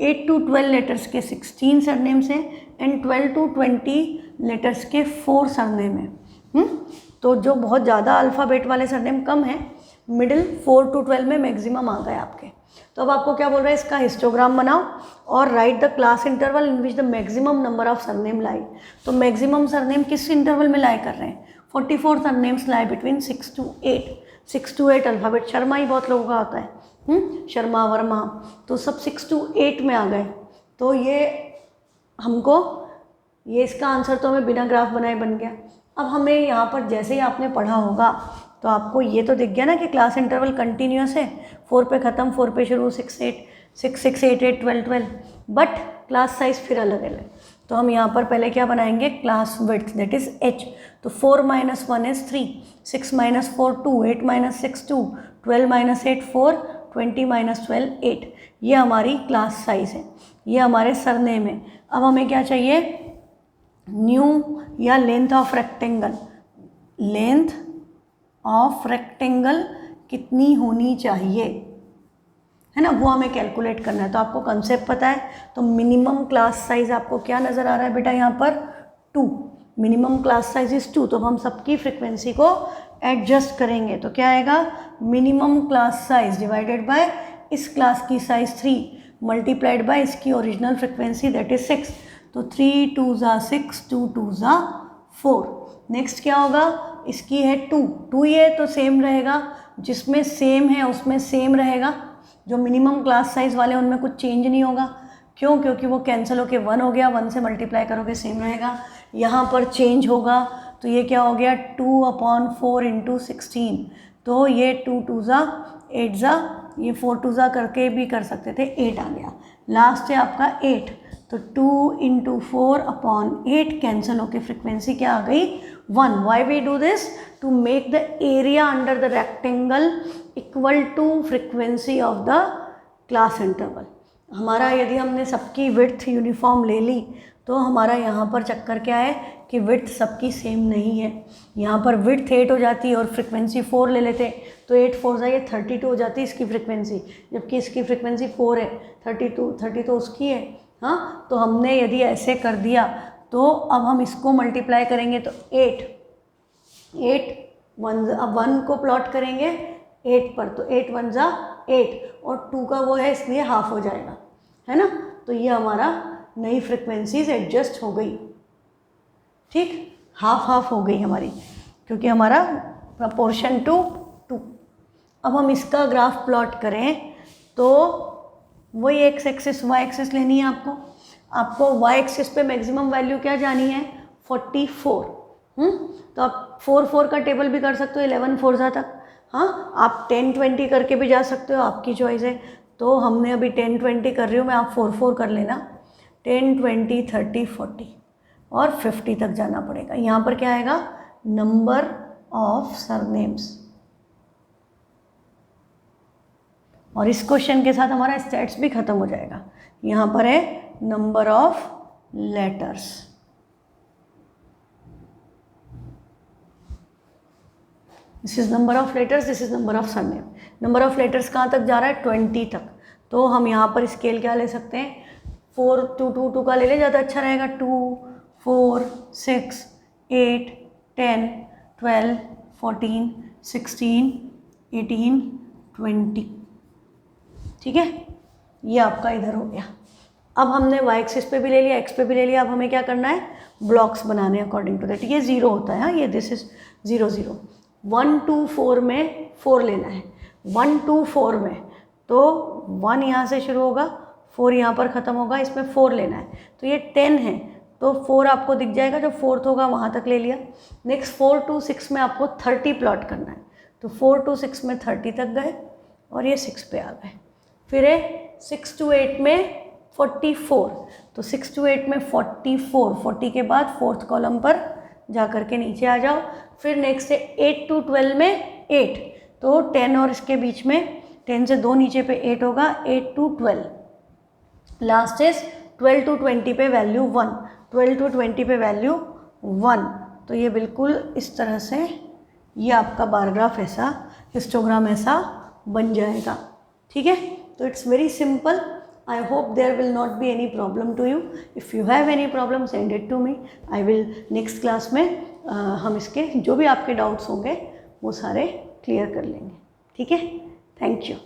8 to 12 लेटर्स के 16 सरनेम्स हैं, एंड 12 to 20 लेटर्स के 4 सरनेम हैं। तो जो बहुत ज़्यादा अल्फ़ाबेट वाले सरनेम कम है, मिडिल 4 to 12 में मैक्सिमम आ गए आपके। तो अब आपको क्या बोल रहा है, इसका हिस्टोग्राम बनाओ और write the class interval in which the maximum number of surname lie. तो मैक्सिमम सरनेम किस इंटरवल में लाई कर रहे हैं, 44 surnames lie between 6 to 8, 6 to 8 alphabet, Sharma ही बहुत लोगों का होता है, शर्मा वर्मा, तो सब 6 to 8 में आ गए, तो ये हमको, ये इसका आंसर तो हमें बिना ग्राफ बनाए बन गया। अब हमें यहाँ पर जैसे ही आपने पढ़ा होगा तो आपको ये तो दिख गया ना कि क्लास इंटरवल कंटिन्यूस है, 4 पे ख़त्म, 4 पे शुरू, 6 6 8 8 12 12, बट क्लास साइज फिर अलग अलग। तो हम यहाँ पर पहले क्या बनाएंगे, class width that is h। तो 4 - 1 इज 3, 6 - 4 2, 8 - 6 2, 12 - 8 4, 20 - 12 8। ये हमारी क्लास साइज है, ये हमारे सरनेम है। अब हमें क्या चाहिए, न्यू या length of rectangle, length of rectangle कितनी होनी चाहिए, है ना, वो हमें कैलकुलेट करना है। तो आपको कंसेप्ट पता है, तो मिनिमम क्लास साइज आपको क्या नज़र आ रहा है बेटा यहाँ पर, 2। Minimum class size is 2। तो हम सबकी फ्रिक्वेंसी को एडजस्ट करेंगे तो क्या आएगा, minimum class size divided bye इस क्लास की साइज 3 मल्टीप्लाइड बाय इसकी ओरिजिनल फ्रिक्वेंसी दैट इज 6। तो 3 2 ज़ा 6, 2 2 ज़ा 4। नेक्स्ट क्या होगा, इसकी है 2 ये तो सेम रहेगा, जिसमें सेम है उसमें सेम रहेगा, जो मिनिमम क्लास साइज वाले उनमें कुछ चेंज नहीं होगा। क्यों, क्योंकि वो कैंसिल होके 1 हो गया, 1 से मल्टीप्लाई करोगे सेम रहेगा। यहाँ पर चेंज होगा तो ये क्या हो गया, 2/4 × 16। तो ये 2 2 ज़ा 8 ज़ा, ये 4 2 ज़ा करके भी कर सकते थे, 8 आ गया। लास्ट है आपका 8, तो 2 × 4/8 कैंसिल होके फ्रिक्वेंसी क्या आ गई, 1। Why we do this, to make the area under the rectangle equal to frequency of the class interval. हमारा यदि हमने सबकी विड्थ यूनिफॉर्म ले ली तो हमारा यहाँ पर चक्कर क्या है कि विड्थ सबकी सेम नहीं है। यहाँ पर विड्थ 8 हो जाती है और फ्रिक्वेंसी 4 ले लेते, तो 8 4 ज़ा ये 32 हो जाती है इसकी फ्रिक्वेंसी, जबकि इसकी फ्रिक्वेंसी 4 है, 30 तो उसकी है। हाँ, तो हमने यदि ऐसे कर दिया तो अब हम इसको मल्टीप्लाई करेंगे तो 8 1, अब 1 को प्लॉट करेंगे 8 पर, तो 8 1 ज़ा 8 और 2 का वो है इसलिए हाफ हो जाएगा, है ना। तो ये हमारा नई फ्रिक्वेंसीज एडजस्ट हो गई, ठीक, हाफ हो गई हमारी, क्योंकि हमारा प्रपोर्शन टू 2। अब हम इसका ग्राफ प्लॉट करें तो वही एक्स एक्सिस वाई एक्सिस लेनी है आपको वाई एक्सिस पे मैक्सिमम वैल्यू क्या जानी है, 44। तो आप 4 4 का टेबल भी कर सकते हो 11 4 ज़ा तक। हाँ, आप 10 20 करके भी जा सकते हो, आपकी चॉइस है। तो हमने अभी 10 20 कर रही हूँ मैं, आप 4 4 कर लेना, 10 20 30 40 और 50 तक जाना पड़ेगा। यहाँ पर क्या आएगा, नंबर ऑफ सरनेम्स। और इस क्वेश्चन के साथ हमारा स्टैट्स भी खत्म हो जाएगा। यहाँ पर है number of letters. This is number of letters, this is number of surname. Number of letters कहाँ तक जा रहा है, 20 तक। तो हम यहाँ पर स्केल क्या ले सकते हैं, 4 2 2 2 का ले ले, ज़्यादा अच्छा रहेगा। 2 4 6 8 10 12 14 16 18 20, ठीक है। ये आपका इधर हो गया। अब हमने वाई एक्सिस पे भी ले लिया, एक्स पे भी ले लिया। अब हमें क्या करना है, ब्लॉक्स बनाने अकॉर्डिंग टू दैट। ये 0 होता है, हाँ, ये दिस इज 0 0। 1 2 4 में 4 लेना है, 1 2 4 में, तो 1 यहाँ से शुरू होगा, 4 यहाँ पर ख़त्म होगा, इसमें 4 लेना है। तो ये 10 है, तो 4 आपको दिख जाएगा, जो 4th होगा वहाँ तक ले लिया। नेक्स्ट 4 2 6 में आपको 30 प्लॉट करना है, तो 4 2 6 में 30 तक गए और ये 6 पे आ गए। फिर है 6 2 8 में 44, तो 6 2 8 में 44, 40 के बाद 4th कॉलम पर जा कर के नीचे आ जाओ। फिर नेक्स्ट है 8 2 12 में 8, तो 10 और इसके बीच में 10 से 2 नीचे पे 8 होगा, 8 2 12। लास्ट इज 12 टू 20 पे वैल्यू 1, 12 टू 20 पे वैल्यू 1। तो ये बिल्कुल इस तरह से ये आपका बार ग्राफ ऐसा, हिस्टोग्राम ऐसा बन जाएगा, ठीक है। तो it's very simple. I hope there will not be any problem to you. If you have any problem, send it to me. I will next class में हम इसके जो भी आपके डाउट्स होंगे वो सारे क्लियर कर लेंगे, ठीक है। Thank you.